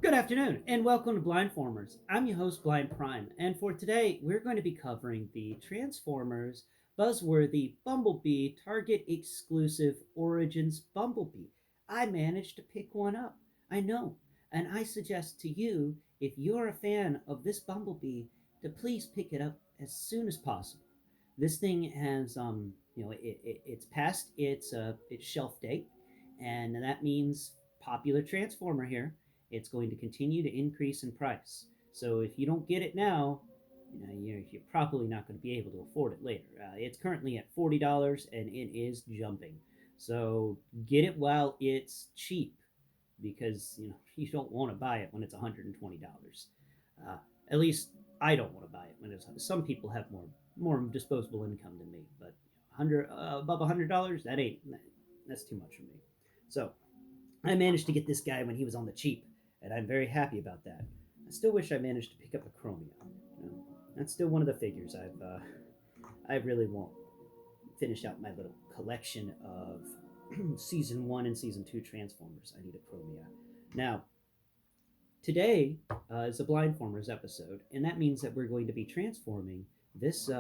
Good afternoon, and welcome to Blindformers. I'm your host, Blind Prime, and for today, we're going to be covering the Transformers Buzzworthy Bumblebee Target Exclusive Origins Bumblebee. I managed to pick one up, I know, and I suggest to you, if you're a fan of this Bumblebee, to please pick it up as soon as possible. This thing has, it's past its shelf date, and that means popular Transformer here, it's going to continue to increase in price. So if you don't get it now, you're probably not going to be able to afford it later. It's currently at $40 and it is jumping. So get it while it's cheap because you don't want to buy it when it's $120. Uh, at least I don't want to buy it when it's. Some people have more disposable income than me, but above $100, that's too much for me. So I managed to get this guy when he was on the cheap, and I'm very happy about that. I still wish I managed to pick up a Chromia. That's still one of the figures I really won't finish out my little collection of season 1 and season 2 Transformers. I need a Chromia. Now, today is a Blindformers episode, and that means that we're going to be transforming this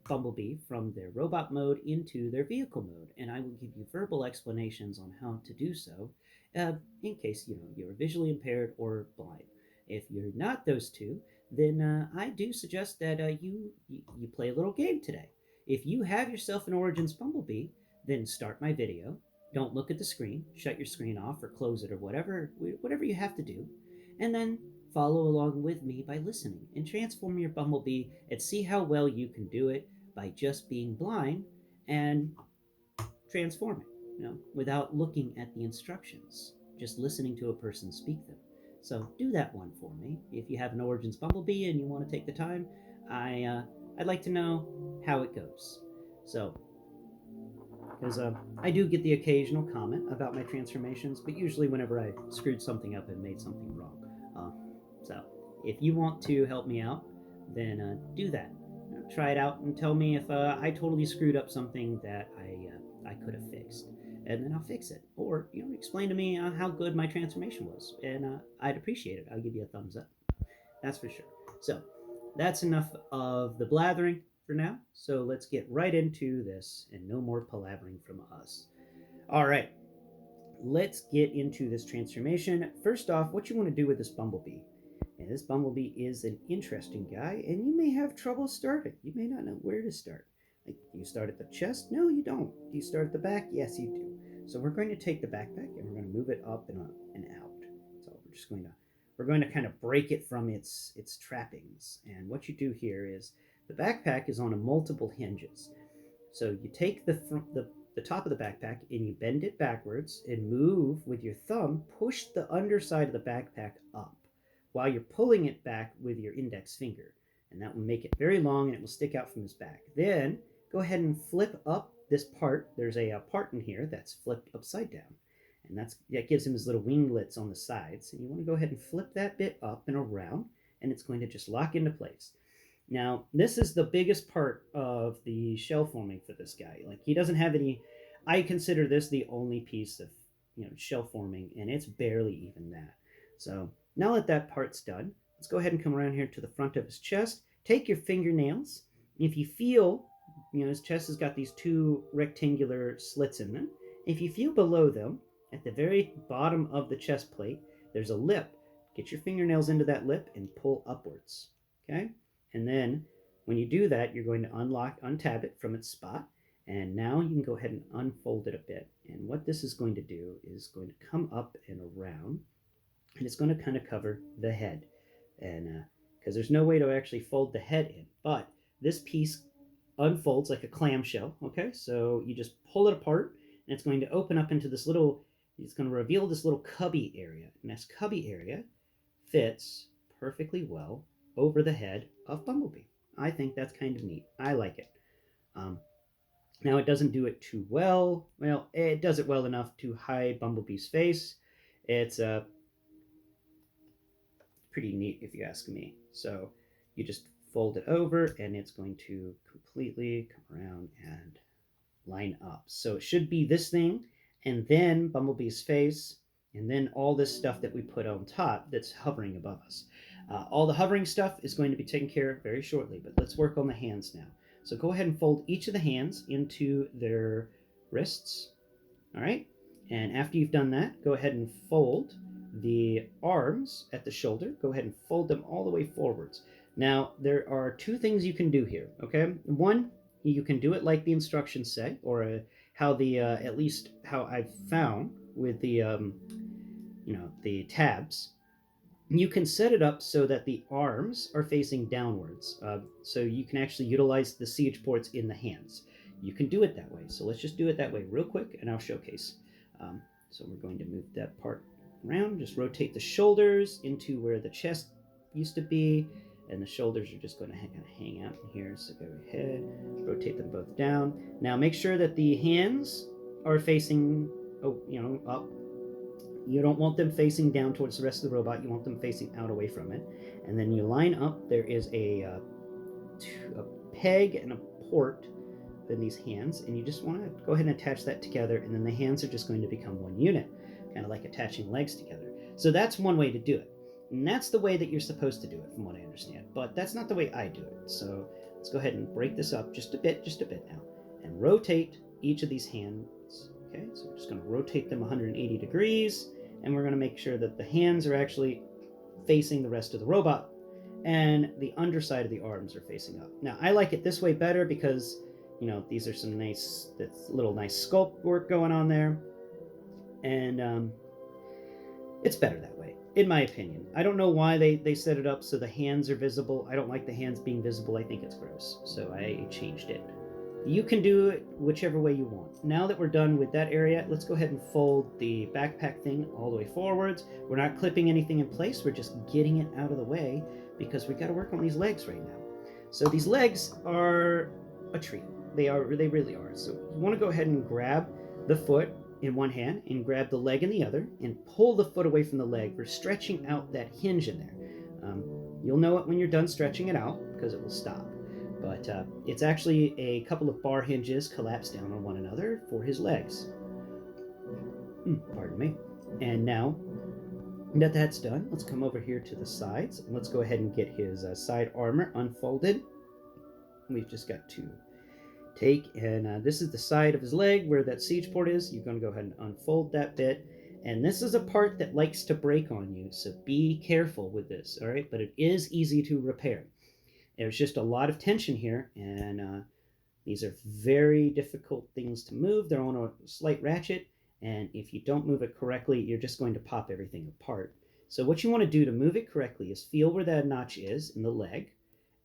Bumblebee from their robot mode into their vehicle mode, and I will give you verbal explanations on how to do so, in case you're visually impaired or blind. If you're not those two, then I do suggest that you play a little game today. If you have yourself an Origins Bumblebee, then start my video. Don't look at the screen. Shut your screen off or close it or whatever you have to do, and then follow along with me by listening and transform your Bumblebee and see how well you can do it by just being blind and transforming, without looking at the instructions, just listening to a person speak them. So do that one for me. If you have an Origins Bumblebee and you want to take the time, I'd like to know how it goes. So, because I do get the occasional comment about my transformations, but usually whenever I screwed something up and made something wrong. So, if you want to help me out, then do that. Try it out and tell me if I totally screwed up something that I could have fixed, and then I'll fix it. Or explain to me how good my transformation was, and I'd appreciate it. I'll give you a thumbs up. That's for sure. So that's enough of the blathering for now. So let's get right into this, and no more palavering from us. All right, let's get into this transformation. First off, what you want to do with this Bumblebee. And this Bumblebee is an interesting guy, and you may have trouble starting. You may not know where to start. Like, do you start at the chest? No, you don't. Do you start at the back? Yes, you do. So we're going to take the backpack and we're going to move it up and out. So we're going to kind of break it from its trappings. And what you do here is the backpack is on a multiple hinges. So you take the top of the backpack and you bend it backwards and move with your thumb, push the underside of the backpack up while you're pulling it back with your index finger. And that will make it very long and it will stick out from his back. Then go ahead and flip up this part. There's a part in here that's flipped upside down. And that gives him his little winglets on the sides. And you want to go ahead and flip that bit up and around, and it's going to just lock into place. Now, this is the biggest part of the shell forming for this guy. Like, he doesn't have any. I consider this the only piece of shell forming, and it's barely even that. So now that part's done, let's go ahead and come around here to the front of his chest. Take your fingernails. If you feel, his chest has got these two rectangular slits in them. If you feel below them, at the very bottom of the chest plate, there's a lip. Get your fingernails into that lip and pull upwards. Okay? And then when you do that, you're going to untab it from its spot. And now you can go ahead and unfold it a bit. And what this is going to do is going to come up and around, and it's going to kind of cover the head. And because there's no way to actually fold the head in, but this piece unfolds like a clamshell. Okay, so you just pull it apart, and it's going to open up into this little. It's going to reveal this little cubby area, and this cubby area fits perfectly well over the head of Bumblebee. I think that's kind of neat. I like it. Now, it doesn't do it too well. Well, it does it well enough to hide Bumblebee's face. It's pretty neat if you ask me. So you just fold it over, and it's going to completely come around and line up. So it should be this thing, and then Bumblebee's face, and then all this stuff that we put on top that's hovering above us. All the hovering stuff is going to be taken care of very shortly, but let's work on the hands now. So go ahead and fold each of the hands into their wrists. All right. And after you've done that, go ahead and fold the arms at the shoulder. Go ahead and fold them all the way forwards. Now, there are two things you can do here, okay? One, you can do it like the instructions say, or how the, at least how I've found with the, the tabs. You can set it up so that the arms are facing downwards, so you can actually utilize the siege ports in the hands. You can do it that way. So let's just do it that way real quick, and I'll showcase. So we're going to move that part around. Just rotate the shoulders into where the chest used to be, and the shoulders are just going to hang out in here. So go ahead, rotate them both down. Now make sure that the hands are facing, up. You don't want them facing down towards the rest of the robot. You want them facing out away from it. And then you line up. There is a peg and a port in these hands, and you just want to go ahead and attach that together, and then the hands are just going to become one unit, kind of like attaching legs together. So that's one way to do it. And that's the way that you're supposed to do it, from what I understand. But that's not the way I do it. So let's go ahead and break this up just a bit now, and rotate each of these hands. Okay, so we're just going to rotate them 180 degrees, and we're going to make sure that the hands are actually facing the rest of the robot, and the underside of the arms are facing up. Now, I like it this way better because, these are some nice sculpt work going on there, and it's better that way, in my opinion. I don't know why they set it up so the hands are visible. I don't like the hands being visible. I think it's gross, so I changed it. You can do it whichever way you want. Now that we're done with that area, let's go ahead and fold the backpack thing all the way forwards. We're not clipping anything in place. We're just getting it out of the way because we got to work on these legs right now. So these legs are a treat. They really are. So you want to go ahead and grab the foot in one hand and grab the leg in the other and pull the foot away from the leg. We're stretching out that hinge in there. You'll know it when you're done stretching it out because it will stop. But it's actually a couple of bar hinges collapsed down on one another for his legs. Pardon me. And now that that's done, let's come over here to the sides, and let's go ahead and get his side armor unfolded. We've just got to take, and this is the side of his leg where that siege port is. You're going to go ahead and unfold that bit. And this is a part that likes to break on you, so be careful with this, all right? But it is easy to repair. There's just a lot of tension here, and these are very difficult things to move. They're on a slight ratchet, and if you don't move it correctly, you're just going to pop everything apart. So what you want to do to move it correctly is feel where that notch is in the leg,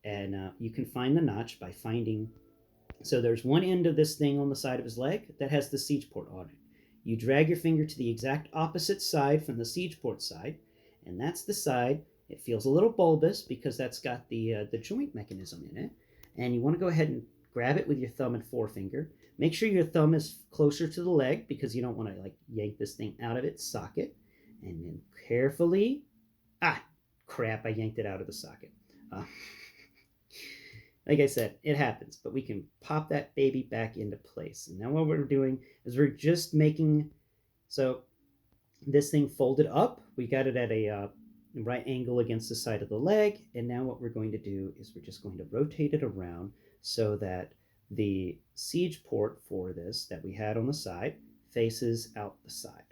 and you can find the notch by finding... So there's one end of this thing on the side of his leg that has the siege port on it. You drag your finger to the exact opposite side from the siege port side, and that's the side. It feels a little bulbous because that's got the joint mechanism in it. And you want to go ahead and grab it with your thumb and forefinger. Make sure your thumb is closer to the leg because you don't want to yank this thing out of its socket. And then carefully... crap, I yanked it out of the socket. Like I said, it happens, but we can pop that baby back into place. And now what we're doing is we're just making... So this thing folded up. We got it at a... right angle against the side of the leg, and now what we're going to do is we're just going to rotate it around so that the siege port for this that we had on the side faces out the side.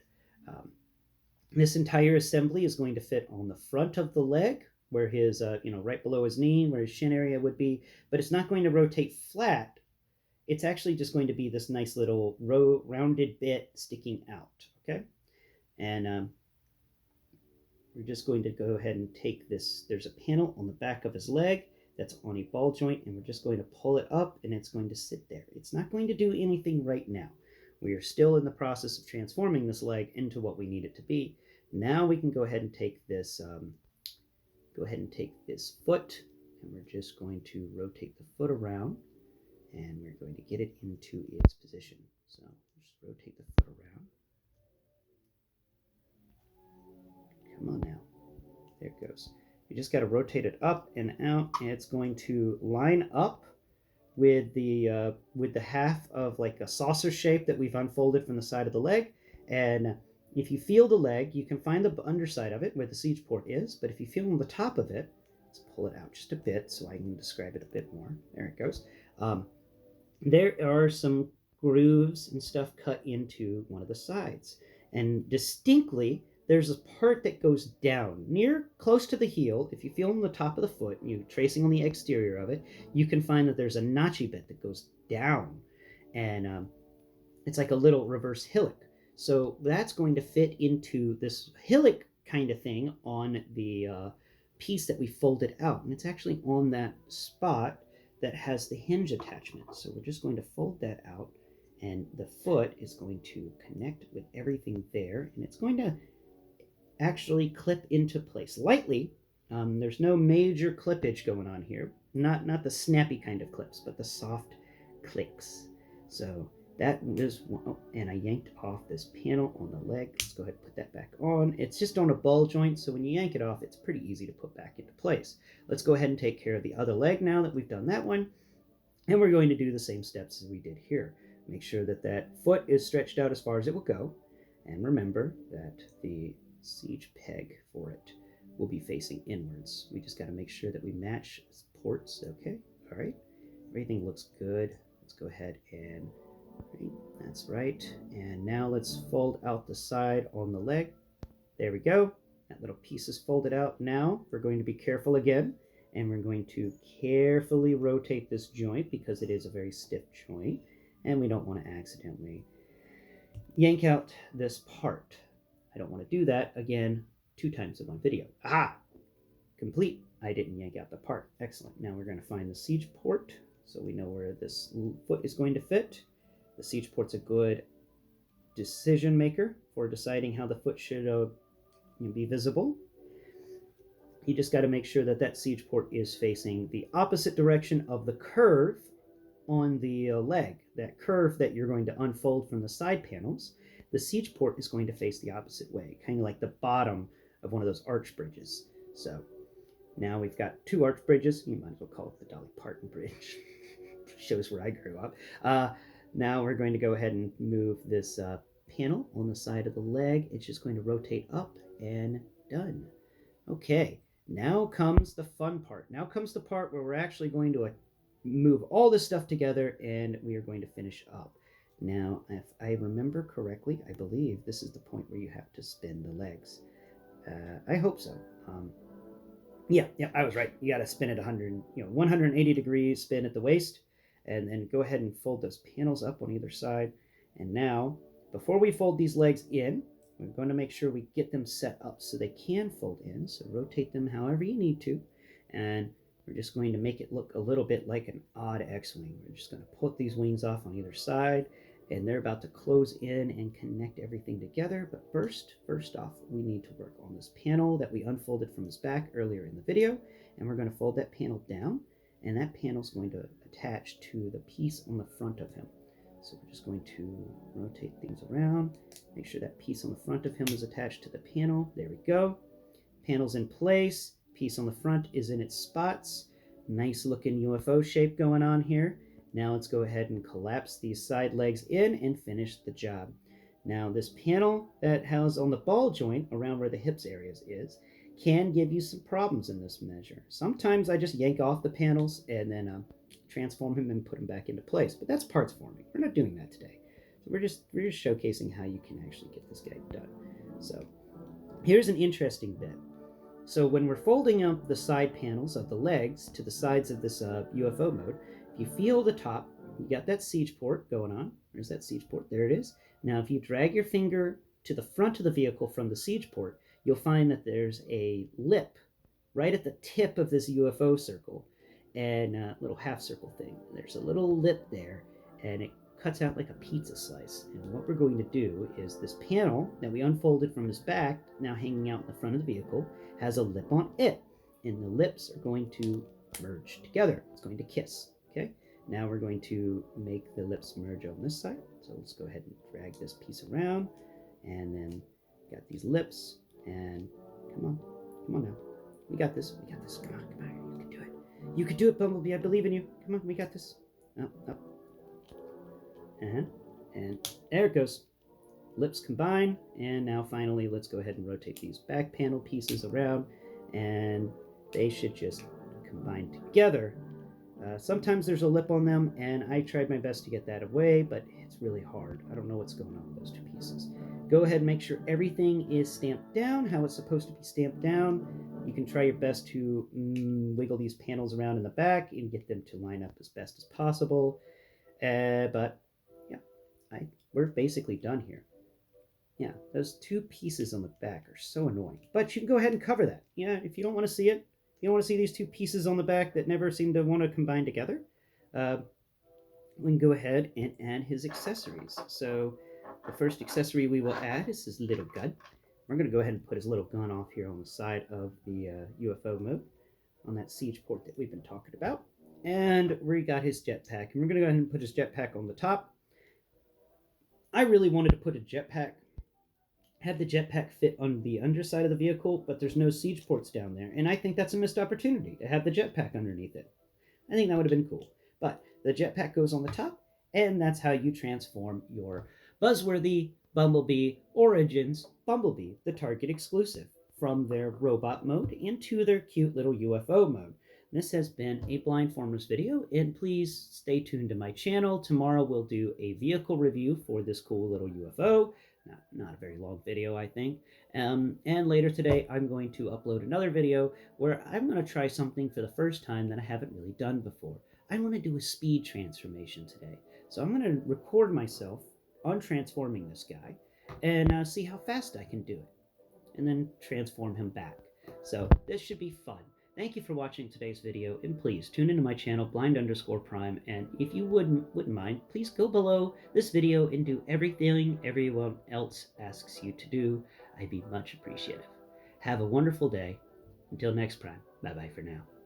This entire assembly is going to fit on the front of the leg where his right below his knee, where his shin area would be, but it's not going to rotate flat. It's actually just going to be this nice little rounded bit sticking out. Okay, and we're just going to go ahead and take this. There's a panel on the back of his leg that's on a ball joint, and we're just going to pull it up, and it's going to sit there. It's not going to do anything right now. We are still in the process of transforming this leg into what we need it to be. Now we can go ahead and take this foot, and we're just going to rotate the foot around, and we're going to get it into its position. So just rotate the foot around. Come on now. There it goes. You just got to rotate it up and out, and it's going to line up with the half of like a saucer shape that we've unfolded from the side of the leg. And If you feel the leg, you can find the underside of it where the siege port is, but if you feel on the top of it, let's pull it out just a bit so I can describe it a bit more. There it goes. There are some grooves and stuff cut into one of the sides. And distinctly, there's a part that goes down near close to the heel. If you feel on the top of the foot, you tracing on the exterior of it, you can find that there's a notchy bit that goes down. And it's like a little reverse hillock. So that's going to fit into this hillock kind of thing on the piece that we folded out. And it's actually on that spot that has the hinge attachment. So we're just going to fold that out, and the foot is going to connect with everything there, and it's going to actually clip into place lightly. There's no major clippage going on here, not the snappy kind of clips, but the soft clicks. So that is one. Oh, and I yanked off this panel on the leg. Let's go ahead and put that back on. It's just on a ball joint, so when you yank it off, it's pretty easy to put back into place. Let's go ahead and take care of the other leg now that we've done that one. And we're going to do the same steps as we did here. Make sure that that foot is stretched out as far as it will go. And remember that the siege peg for it will be facing inwards. We just got to make sure that we match ports. Okay, all right. Everything looks good. Let's go ahead and, right, that's right. And now let's fold out the side on the leg. There we go. That little piece is folded out. Now we're going to be careful again, and we're going to carefully rotate this joint because it is a very stiff joint, and we don't want to accidentally yank out this part. I don't want to do that again 2 times in one video. Aha! Complete. I didn't yank out the part. Excellent. Now we're going to find the siege port so we know where this foot is going to fit. The siege port's a good decision maker for deciding how the foot should be visible. You just got to make sure that that siege port is facing the opposite direction of the curve on the leg. That curve that you're going to unfold from the side panels, the siege port is going to face the opposite way, kind of like the bottom of one of those arch bridges. So now we've got 2 arch bridges. You might as well call it the Dolly Parton Bridge. Shows where I grew up. Now we're going to go ahead and move this panel on the side of the leg. It's just going to rotate up and done. Okay, now comes the fun part. Now comes the part where we're actually going to move all this stuff together and we are going to finish up. Now, if I remember correctly, I believe this is the point where you have to spin the legs. I hope so. Yeah, I was right. You got to spin it 180 degrees, spin at the waist, and then go ahead and fold those panels up on either side. And now, before we fold these legs in, we're going to make sure we get them set up so they can fold in. So rotate them however you need to. And we're just going to make it look a little bit like an odd X-wing. We're just going to put these wings off on either side, and they're about to close in and connect everything together. But first off, we need to work on this panel that we unfolded from his back earlier in the video. And we're going to fold that panel down, and that panel is going to attach to the piece on the front of him. So we're just going to rotate things around, make sure that piece on the front of him is attached to the panel. There we go. Panel's in place. Piece on the front is in its spots. Nice looking UFO shape going on here. Now let's go ahead and collapse these side legs in and finish the job. Now this panel that has on the ball joint around where the hips areas is can give you some problems in this measure. Sometimes I just yank off the panels and then transform him and put him back into place, but that's parts forming. We're not doing that today. So we're just showcasing how you can actually get this guy done. So here's an interesting bit. So when we're folding out the side panels of the legs to the sides of this UFO mode, if you feel the top, you got that siege port going on. There's that siege port. There it is. Now, if you drag your finger to the front of the vehicle from the siege port, you'll find that there's a lip right at the tip of this UFO circle and a little half circle thing. There's a little lip there, and it cuts out like a pizza slice. And what we're going to do is this panel that we unfolded from his back, now hanging out in the front of the vehicle, has a lip on it, and the lips are going to merge together. It's going to kiss. Okay, now we're going to make the lips merge on this side. So let's go ahead and drag this piece around, and then got these lips, and come on now, we got this, come on, you can do it, Bumblebee, I believe in you, come on, we got this, up, and there it goes. lips combine, and now finally let's go ahead and rotate these back panel pieces around, and they should just combine together. Sometimes there's a lip on them, and I tried my best to get that away, but it's really hard. I don't know what's going on with those two pieces. Go ahead and make sure everything is stamped down how it's supposed to be stamped down. You can try your best to wiggle these panels around in the back and get them to line up as best as possible. But yeah, we're basically done here. Yeah, those two pieces on the back are so annoying. But you can go ahead and cover that. Yeah, if you don't want to see it, you don't want to see these two pieces on the back that never seem to want to combine together, we can go ahead and add his accessories. So the first accessory we will add is his little gun. We're going to go ahead and put his little gun off here on the side of the UFO mode on that siege port that we've been talking about. And we got his jetpack. And we're going to go ahead and put his jetpack on the top. I really wanted to put a jetpack, have the jetpack fit on the underside of the vehicle, but there's no siege ports down there. And I think that's a missed opportunity to have the jetpack underneath it. I think that would have been cool. But the jetpack goes on the top, and that's how you transform your Buzzworthy Bumblebee Origins Bumblebee, the Target exclusive, from their robot mode into their cute little UFO mode. This has been a Blindformers video, and please stay tuned to my channel. Tomorrow we'll do a vehicle review for this cool little UFO. Not a very long video, I think. And later today, I'm going to upload another video where I'm going to try something for the first time that I haven't really done before. I want to do a speed transformation today. So I'm going to record myself on transforming this guy and see how fast I can do it. And then transform him back. So this should be fun. Thank you for watching today's video, and please tune into my channel, blind_prime, and if you wouldn't mind, please go below this video and do everything everyone else asks you to do. I'd be much appreciative. Have a wonderful day. Until next Prime, bye-bye for now.